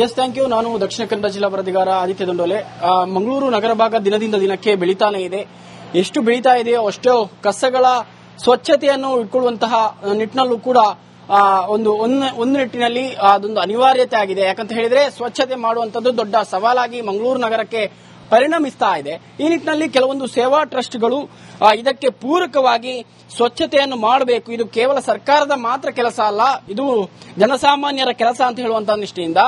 Yes thank you. ನಾನು ದಕ್ಷಿಣ ಕನ್ನಡ ಜಿಲ್ಲಾ ವರದಿಗಾರ ಆದಿತ್ಯ ದಂಡೋಲೆ. ಮಂಗಳೂರು ನಗರ ಭಾಗ ದಿನದಿಂದ ದಿನಕ್ಕೆ ಬೆಳೀತಾನೆ ಇದೆ. ಎಷ್ಟು ಬೆಳೀತಾ ಇದೆಯೋ ಅಷ್ಟೋ ಕಸಗಳ ಸ್ವಚ್ಛತೆಯನ್ನು ಇಟ್ಕೊಳ್ಳುವಂತಹ ನಿಟ್ಟಿನಲ್ಲೂ ಕೂಡ ಒಂದು ನಿಟ್ಟಿನಲ್ಲಿ ಅದೊಂದು ಅನಿವಾರ್ಯತೆ ಆಗಿದೆ. ಯಾಕಂತ ಹೇಳಿದ್ರೆ ಸ್ವಚ್ಛತೆ ಮಾಡುವಂತದ್ದು ದೊಡ್ಡ ಸವಾಲಾಗಿ ಮಂಗಳೂರು ನಗರಕ್ಕೆ ಪರಿಣಮಿಸ್ತಾ ಇದೆ. ಈ ನಿಟ್ಟಿನಲ್ಲಿ ಕೆಲವೊಂದು ಸೇವಾ ಟ್ರಸ್ಟ್ಗಳು ಇದಕ್ಕೆ ಪೂರಕವಾಗಿ ಸ್ವಚ್ಛತೆಯನ್ನು ಮಾಡಬೇಕು. ಇದು ಕೇವಲ ಸರ್ಕಾರದ ಮಾತ್ರ ಕೆಲಸ ಅಲ್ಲ, ಇದು ಜನಸಾಮಾನ್ಯರ ಕೆಲಸ ಅಂತ ಹೇಳುವಂತಹ ನಿಷ್ಠೆಯಿಂದ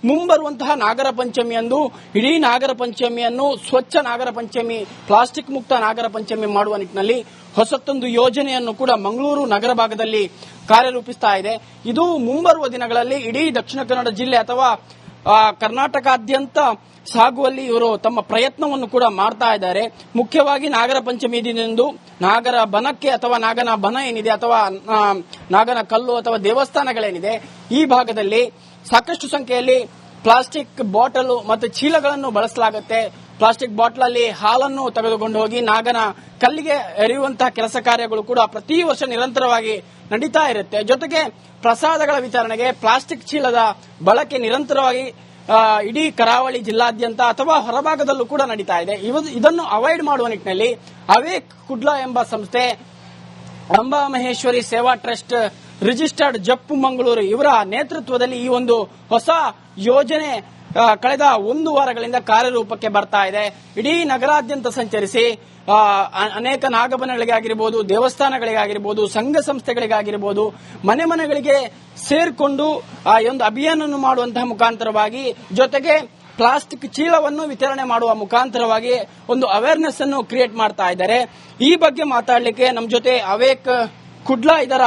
ಮುಂಬರುವಂತಹ ನಾಗರ ಪಂಚಮಿಯಂದು ಇಡೀ ನಾಗರ ಪಂಚಮಿಯನ್ನು ಸ್ವಚ್ಛ ನಾಗರ ಪಂಚಮಿ, ಪ್ಲಾಸ್ಟಿಕ್ ಮುಕ್ತ ನಾಗರ ಪಂಚಮಿ ಮಾಡುವ ನಿಟ್ಟಿನಲ್ಲಿ ಹೊಸತೊಂದು ಯೋಜನೆಯನ್ನು ಕೂಡ ಮಂಗಳೂರು ನಗರ ಭಾಗದಲ್ಲಿ ಕಾರ್ಯರೂಪಿಸ್ತಾ ಇದೆ. ಇದು ಮುಂಬರುವ ದಿನಗಳಲ್ಲಿ ಇಡೀ ದಕ್ಷಿಣ ಕನ್ನಡ ಜಿಲ್ಲೆ ಅಥವಾ ಕರ್ನಾಟಕಾದ್ಯಂತ ಸಾಗುವಲ್ಲಿ ಇವರು ತಮ್ಮ ಪ್ರಯತ್ನವನ್ನು ಕೂಡ ಮಾಡ್ತಾ ಇದ್ದಾರೆ. ಮುಖ್ಯವಾಗಿ ನಾಗರ ಪಂಚಮಿ ದಿನದಂದು ನಾಗರ ಬನಕ್ಕೆ ಅಥವಾ ನಾಗನ ಬನ ಏನಿದೆ ಅಥವಾ ನಾಗನ ಕಲ್ಲು ಅಥವಾ ದೇವಸ್ಥಾನಗಳೇನಿದೆ ಈ ಭಾಗದಲ್ಲಿ ಸಾಕಷ್ಟು ಸಂಖ್ಯೆಯಲ್ಲಿ ಪ್ಲಾಸ್ಟಿಕ್ ಬಾಟಲ್ ಮತ್ತು ಚೀಲಗಳನ್ನು ಬಳಸಲಾಗುತ್ತೆ. ಪ್ಲಾಸ್ಟಿಕ್ ಬಾಟಲ್ ಅಲ್ಲಿ ಹಾಲನ್ನು ತೆಗೆದುಕೊಂಡು ಹೋಗಿ ನಾಗನ ಕಲ್ಲಿಗೆ ಎರೆಯುವಂತಹ ಕೆಲಸ ಕಾರ್ಯಗಳು ಕೂಡ ಪ್ರತಿ ವರ್ಷ ನಿರಂತರವಾಗಿ ನಡೀತಾ ಇರುತ್ತೆ. ಜೊತೆಗೆ ಪ್ರಸಾದಗಳ ವಿತರಣೆಗೆ ಪ್ಲಾಸ್ಟಿಕ್ ಚೀಲದ ಬಳಕೆ ನಿರಂತರವಾಗಿ ಇಡೀ ಕರಾವಳಿ ಜಿಲ್ಲಾದ್ಯಂತ ಅಥವಾ ಹೊರಭಾಗದಲ್ಲೂ ಕೂಡ ನಡೀತಾ ಇದೆ. ಇದನ್ನು ಅವಾಯ್ಡ್ ಮಾಡುವ ನಿಟ್ಟಿನಲ್ಲಿ ಅವೇಕ್ ಕುಡ್ಲಾ ಎಂಬ ಸಂಸ್ಥೆ, ಅಂಬಾ ಮಹೇಶ್ವರಿ ಸೇವಾ ಟ್ರಸ್ಟ್, ರಿಜಿಸ್ಟರ್ಡ್ ಜಪ್ಪು ಮಂಗಳೂರು ಇವರ ನೇತೃತ್ವದಲ್ಲಿ ಈ ಒಂದು ಹೊಸ ಯೋಜನೆ ಕಳೆದ 1 ವಾರಗಳಿಂದ ಕಾರ್ಯರೂಪಕ್ಕೆ ಬರ್ತಾ ಇದೆ. ಇಡೀ ನಗರಾದ್ಯಂತ ಸಂಚರಿಸಿ ಅನೇಕ ನಾಗಬನಗಳಿಗಾಗಿರ್ಬೋದು, ದೇವಸ್ಥಾನಗಳಿಗಾಗಿರ್ಬೋದು, ಸಂಘ ಸಂಸ್ಥೆಗಳಿಗಾಗಿರ್ಬೋದು, ಮನೆಗಳಿಗೆ ಸೇರ್ಕೊಂಡು ಈ ಒಂದು ಅಭಿಯಾನವನ್ನು ಮಾಡುವಂತಹ ಮುಖಾಂತರವಾಗಿ ಜೊತೆಗೆ ಪ್ಲಾಸ್ಟಿಕ್ ಚೀಲವನ್ನು ವಿತರಣೆ ಮಾಡುವ ಮುಖಾಂತರವಾಗಿ ಒಂದು ಅವೇರ್ನೆಸ್ ಅನ್ನು ಕ್ರಿಯೇಟ್ ಮಾಡ್ತಾ ಇದ್ದಾರೆ. ಈ ಬಗ್ಗೆ ಮಾತಾಡಲಿಕ್ಕೆ ನಮ್ಮ ಜೊತೆ ಅವೇಕ್ ಕುಡ್ಲಾ ಇದರ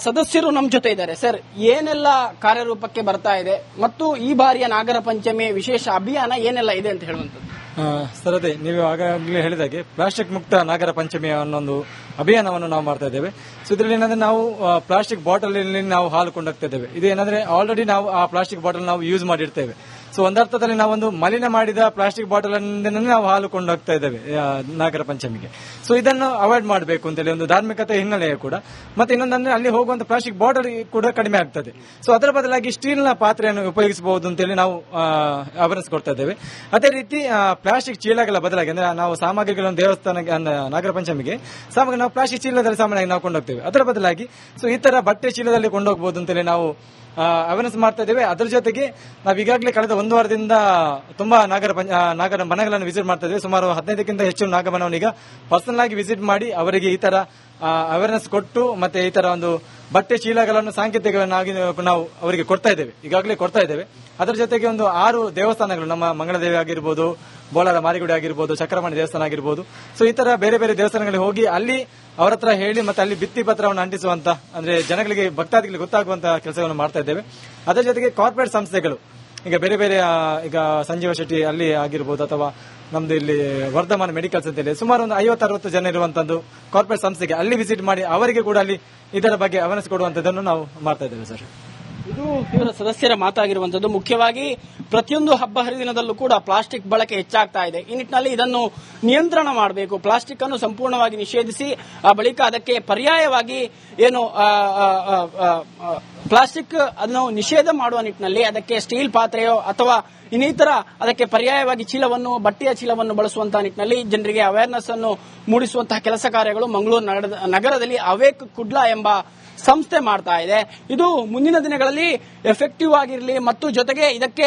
ಸದಸ್ಯರು ನಮ್ಮ ಜೊತೆ ಇದ್ದಾರೆ. ಸರ್, ಏನೆಲ್ಲ ಕಾರ್ಯರೂಪಕ್ಕೆ ಬರ್ತಾ ಇದೆ ಮತ್ತು ಈ ಬಾರಿಯ ನಾಗರ ಪಂಚಮಿ ವಿಶೇಷ ಅಭಿಯಾನ ಏನೆಲ್ಲ ಇದೆ ಅಂತ ಹೇಳುವಂಥದ್ದು? ಸರ್, ಅದೇ ನೀವು ಆಗಾಗಲೇ ಹೇಳಿದಾಗೆ ಪ್ಲಾಸ್ಟಿಕ್ ಮುಕ್ತ ನಾಗರ ಪಂಚಮಿ ಅನ್ನೊಂದು ಅಭಿಯಾನವನ್ನು ನಾವು ಮಾಡ್ತಾ ಇದ್ದೇವೆ. ಸೊ ಇದರಲ್ಲಿ ಏನಂದ್ರೆ ನಾವು ಪ್ಲಾಸ್ಟಿಕ್ ಬಾಟಲ್ ನಾವು ಹಾಲು ಕೊಂಡೋಗ್ತಾ ಇದ್ದೇವೆ. ಇದೇನಂದ್ರೆ ಆಲ್ರೆಡಿ ನಾವು ಆ ಪ್ಲಾಸ್ಟಿಕ್ ಬಾಟಲ್ ನಾವು ಯೂಸ್ ಮಾಡಿರ್ತೇವೆ. ಸೊ ಒಂದರ್ಥದಲ್ಲಿ ನಾವೊಂದು ಮಲಿನ ಮಾಡಿದ ಪ್ಲಾಸ್ಟಿಕ್ ಬಾಟಲ್ ನಾವು ಹಾಲು ಕೊಂಡೋಗ್ತಾ ಇದ್ದೇವೆ ನಾಗರ ಪಂಚಮಿಗೆ. ಸೊ ಇದನ್ನು ಅವಾಯ್ಡ್ ಮಾಡಬೇಕು ಅಂತೇಳಿ ಒಂದು ಧಾರ್ಮಿಕತೆ ಹಿನ್ನೆಲೆ ಕೂಡ. ಮತ್ತೆ ಇನ್ನೊಂದಂದ್ರೆ ಅಲ್ಲಿ ಹೋಗುವಂತ ಪ್ಲಾಸ್ಟಿಕ್ ಬಾಟಲ್ ಕೂಡ ಕಡಿಮೆ ಆಗ್ತದೆ. ಸೊ ಅದರ ಬದಲಾಗಿ ಸ್ಟೀಲ್ನ ಪಾತ್ರೆಯನ್ನು ಉಪಯೋಗಿಸಬಹುದು ಅಂತೇಳಿ ನಾವು ಅವೇರ್ನೆಸ್ ಕೊಡ್ತಾ ಇದ್ದೇವೆ. ಅದೇ ರೀತಿ ಪ್ಲಾಸ್ಟಿಕ್ ಚೀಲಗಳ ಬದಲಾಗಿ ಅಂದ್ರೆ ನಾವು ಸಾಮಗ್ರಿಗಳನ್ನು ದೇವಸ್ಥಾನಕ್ಕೆ ನಾಗರ ಪಂಚಮಿಗೆ ಸಾಮಗ್ರಿ ನಾವು ಪ್ಲಾಸ್ಟಿಕ್ ಚೀಲದಲ್ಲಿ ಸಾಮಾನ್ಯವಾಗಿ ನಾವು ಕೊಂಡೋಗ್ತೇವೆ. ಅದರ ಬದಲಾಗಿ ಸೊ ಈ ತರ ಬಟ್ಟೆ ಚೀಲದಲ್ಲಿ ಕೊಂಡೋಗಬಹುದು ಅಂತೇಳಿ ನಾವು ಅವೇರ್ನೆಸ್ ಮಾಡ್ತಾ ಇದ್ದೇವೆ. ಅದರ ಜೊತೆಗೆ ನಾವು ಈಗಾಗಲೇ ಕಳೆದ 1 ವಾರದಿಂದ ತುಂಬಾ ನಾಗರ ಬನಗಳನ್ನು ವಿಸಿಟ್ ಮಾಡ್ತಾ ಇದ್ದೇವೆ. ಸುಮಾರು 15ಕ್ಕಿಂತ ಹೆಚ್ಚು ನಾಗಬನವನ್ನು ಈಗ ಪರ್ಸನಲ್ ಆಗಿ ವಿಸಿಟ್ ಮಾಡಿ ಅವರಿಗೆ ಈ ತರ ಅವೇರ್ನೆಸ್ ಕೊಟ್ಟು ಮತ್ತೆ ಈ ತರ ಒಂದು ಬಟ್ಟೆ ಚೀಲಗಳನ್ನು ಸಾಂಕೇತಿಕಗಳನ್ನಾಗಿ ನಾವು ಅವರಿಗೆ ಈಗಾಗಲೇ ಕೊಡ್ತಾ ಇದ್ದೇವೆ. ಅದರ ಜೊತೆಗೆ ಒಂದು 6 ದೇವಸ್ಥಾನಗಳು, ನಮ್ಮ ಮಂಗಳದೇವಿ ಆಗಿರ್ಬೋದು, ಬೋಳಾರ ಮಾರಿಗುಡಿ ಆಗಿರ್ಬೋದು, ಚಕ್ರಮಣಿ ದೇವಸ್ಥಾನ ಆಗಿರ್ಬೋದು, ಸೊ ಈ ತರ ಬೇರೆ ಬೇರೆ ದೇವಸ್ಥಾನಗಳಿಗೆ ಹೋಗಿ ಅಲ್ಲಿ ಅವರ ಹತ್ರ ಹೇಳಿ ಮತ್ತೆ ಅಲ್ಲಿ ಭಿತ್ತಿ ಪತ್ರವನ್ನು ಅಂಟಿಸುವಂತ ಅಂದ್ರೆ ಜನಗಳಿಗೆ ಭಕ್ತಾದಿಗಳಿಗೆ ಗೊತ್ತಾಗುವಂತಹ ಕೆಲಸವನ್ನು ಮಾಡ್ತಾ ಇದ್ದೇವೆ. ಅದರ ಜೊತೆಗೆ ಕಾರ್ಪೊರೇಟ್ ಸಂಸ್ಥೆಗಳು ಈಗ ಬೇರೆ ಬೇರೆ ಈಗ ಸಂಜೀವ ಶೆಟ್ಟಿ ಅಲ್ಲಿ ಆಗಿರ್ಬೋದು ಅಥವಾ ನಮ್ದು ಇಲ್ಲಿ ವರ್ಧಮಾನ ಮೆಡಿಕಲ್ಸ್ ಅಂತೇಳಿ ಸುಮಾರು ಒಂದು 50-60 ಜನ ಇರುವಂತದ್ದು ಕಾರ್ಪೊರೇಟ್ ಸಂಸ್ಥೆಗೆ ಅಲ್ಲಿ ವಿಸಿಟ್ ಮಾಡಿ ಅವರಿಗೆ ಕೂಡ ಅಲ್ಲಿ ಇದರ ಬಗ್ಗೆ ಅವೇರ್ನೆಸ್ ಕೊಡುವಂತದ್ದನ್ನು ನಾವು ಮಾಡ್ತಾ ಇದ್ದೇವೆ. ಸರ್, ಇದು ಇವರ ಸದಸ್ಯರ ಮಾತಾಗಿರುವಂತದ್ದು. ಮುಖ್ಯವಾಗಿ ಪ್ರತಿಯೊಂದು ಹಬ್ಬ ಹರಿದಿನದಲ್ಲೂ ಕೂಡ ಪ್ಲಾಸ್ಟಿಕ್ ಬಳಕೆ ಹೆಚ್ಚಾಗ್ತಾ ಇದೆ. ಈ ನಿಟ್ಟಿನಲ್ಲಿ ಇದನ್ನು ನಿಯಂತ್ರಣ ಮಾಡಬೇಕು. ಪ್ಲಾಸ್ಟಿಕ್ ಅನ್ನು ಸಂಪೂರ್ಣವಾಗಿ ನಿಷೇಧಿಸಿ ಬಳಿಕ ಅದಕ್ಕೆ ಪರ್ಯಾಯವಾಗಿ ಏನು ಪ್ಲಾಸ್ಟಿಕ್ ಅನ್ನು ನಿಷೇಧ ಮಾಡುವ ನಿಟ್ಟಿನಲ್ಲಿ ಅದಕ್ಕೆ ಸ್ಟೀಲ್ ಪಾತ್ರೆಯೋ ಅಥವಾ ಇನ್ನಿತರ ಅದಕ್ಕೆ ಪರ್ಯಾಯವಾಗಿ ಚೀಲವನ್ನು, ಬಟ್ಟೆಯ ಚೀಲವನ್ನು ಬಳಸುವಂತಹ ನಿಟ್ಟಿನಲ್ಲಿ ಜನರಿಗೆ ಅವೇರ್ನೆಸ್ ಅನ್ನು ಮೂಡಿಸುವಂತಹ ಕೆಲಸ ಕಾರ್ಯಗಳು ಮಂಗಳೂರು ನಗರದಲ್ಲಿ ಅವೇಕ್ ಕುಡ್ಲಾ ಎಂಬ ಸಂಸ್ಥೆ ಮಾಡ್ತಾ ಇದೆ. ಇದು ಮುಂದಿನ ದಿನಗಳಲ್ಲಿ ಎಫೆಕ್ಟಿವ್ ಆಗಿರಲಿ ಮತ್ತು ಜೊತೆಗೆ ಇದಕ್ಕೆ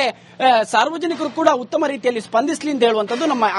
ಸಾರ್ವಜನಿಕರು ಕೂಡ ಉತ್ತಮ ರೀತಿಯಲ್ಲಿ ಸ್ಪಂದಿಸಲಿ ಅಂತ ಹೇಳುವಂತದ್ದು ನಮ್ಮ